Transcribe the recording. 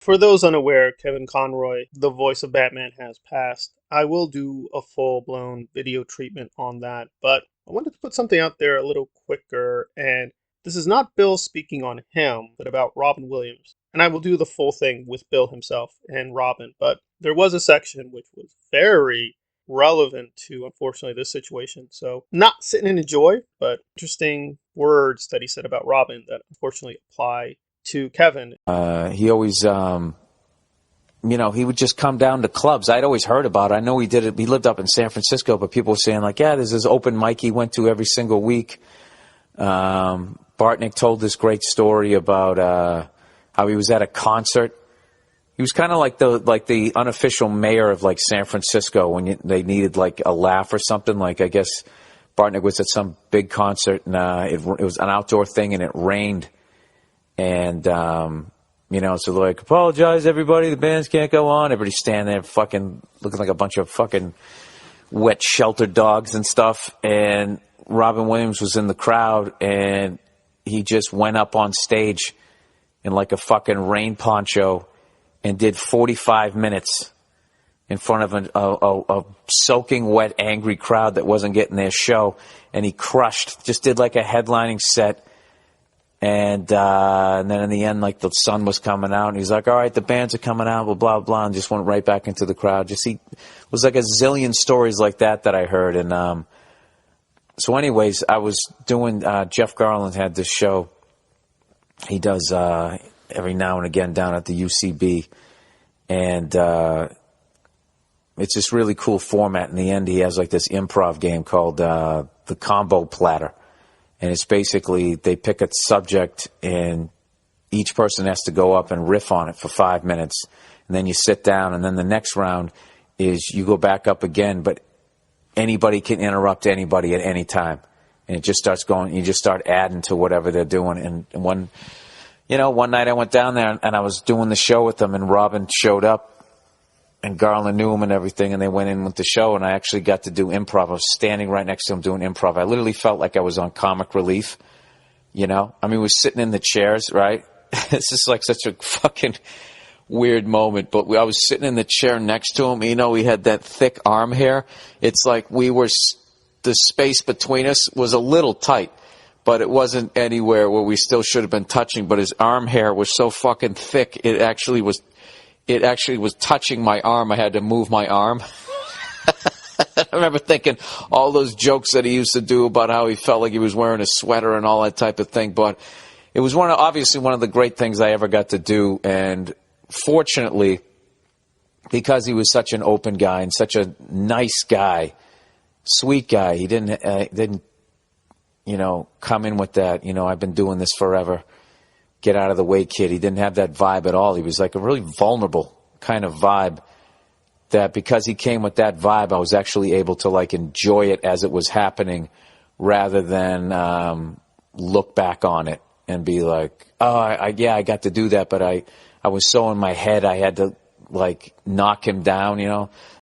For those unaware, Kevin Conroy, the voice of Batman, has passed. I will do a full blown video treatment on that, but I wanted to put something out there a little quicker, and this is not Bill speaking on him, but about Robin Williams. And I will do the full thing with Bill himself and Robin, but there was a section which was very relevant to, unfortunately, this situation. So, not sitting in joy, but interesting words that he said about Robin that unfortunately apply to Kevin. He always, he would just come down to clubs. I'd always heard about it. I know he did it. He lived up in San Francisco, but people were saying like, yeah, there's this open mic he went to every single week. Bartnick told this great story about how he was at a concert. He was kind of like the unofficial mayor of like San Francisco when they needed like a laugh or something. Like I guess Bartnick was at some big concert and it was an outdoor thing and it rained. And, so they're like, apologize, everybody, the bands can't go on. Everybody's standing there fucking looking like a bunch of fucking wet shelter dogs and stuff. And Robin Williams was in the crowd, and he just went up on stage in like a fucking rain poncho and did 45 minutes in front of a soaking wet, angry crowd that wasn't getting their show. And he just did like a headlining set. And then in the end, like the sun was coming out, and he's like, all right, the bands are coming out, blah, blah, blah, and just went right back into the crowd. It was like a zillion stories like that I heard. And so anyways, I was doing, Jeff Garland had this show he does every now and again down at the UCB. And it's this really cool format. In the end, he has like this improv game called the Combo Platter. And it's basically they pick a subject and each person has to go up and riff on it for 5 minutes. And then you sit down, and then the next round is you go back up again, but anybody can interrupt anybody at any time. And it just starts going, you just start adding to whatever they're doing. And one night I went down there and I was doing the show with them, and Robin showed up. And Garland knew him and everything, and they went in with the show, and I actually got to do improv. I was standing right next to him doing improv. I literally felt like I was on Comic Relief, I mean, we were sitting in the chairs, right? It's just like such a fucking weird moment, but I was sitting in the chair next to him. He had that thick arm hair. It's like the space between us was a little tight, but it wasn't anywhere where we still should have been touching, but his arm hair was so fucking thick, it actually was touching my arm. I had to move my arm. I remember thinking all those jokes that he used to do about how he felt like he was wearing a sweater and all that type of thing. But it was obviously one of the great things I ever got to do. And fortunately, because he was such an open guy and such a nice guy, sweet guy, he didn't come in with that, I've been doing this forever. Get out of the way, kid. He didn't have that vibe at all. He was like a really vulnerable kind of vibe that because he came with that vibe, I was actually able to like enjoy it as it was happening rather than look back on it and be like, oh, I got to do that. But I was so in my head, I had to like knock him down,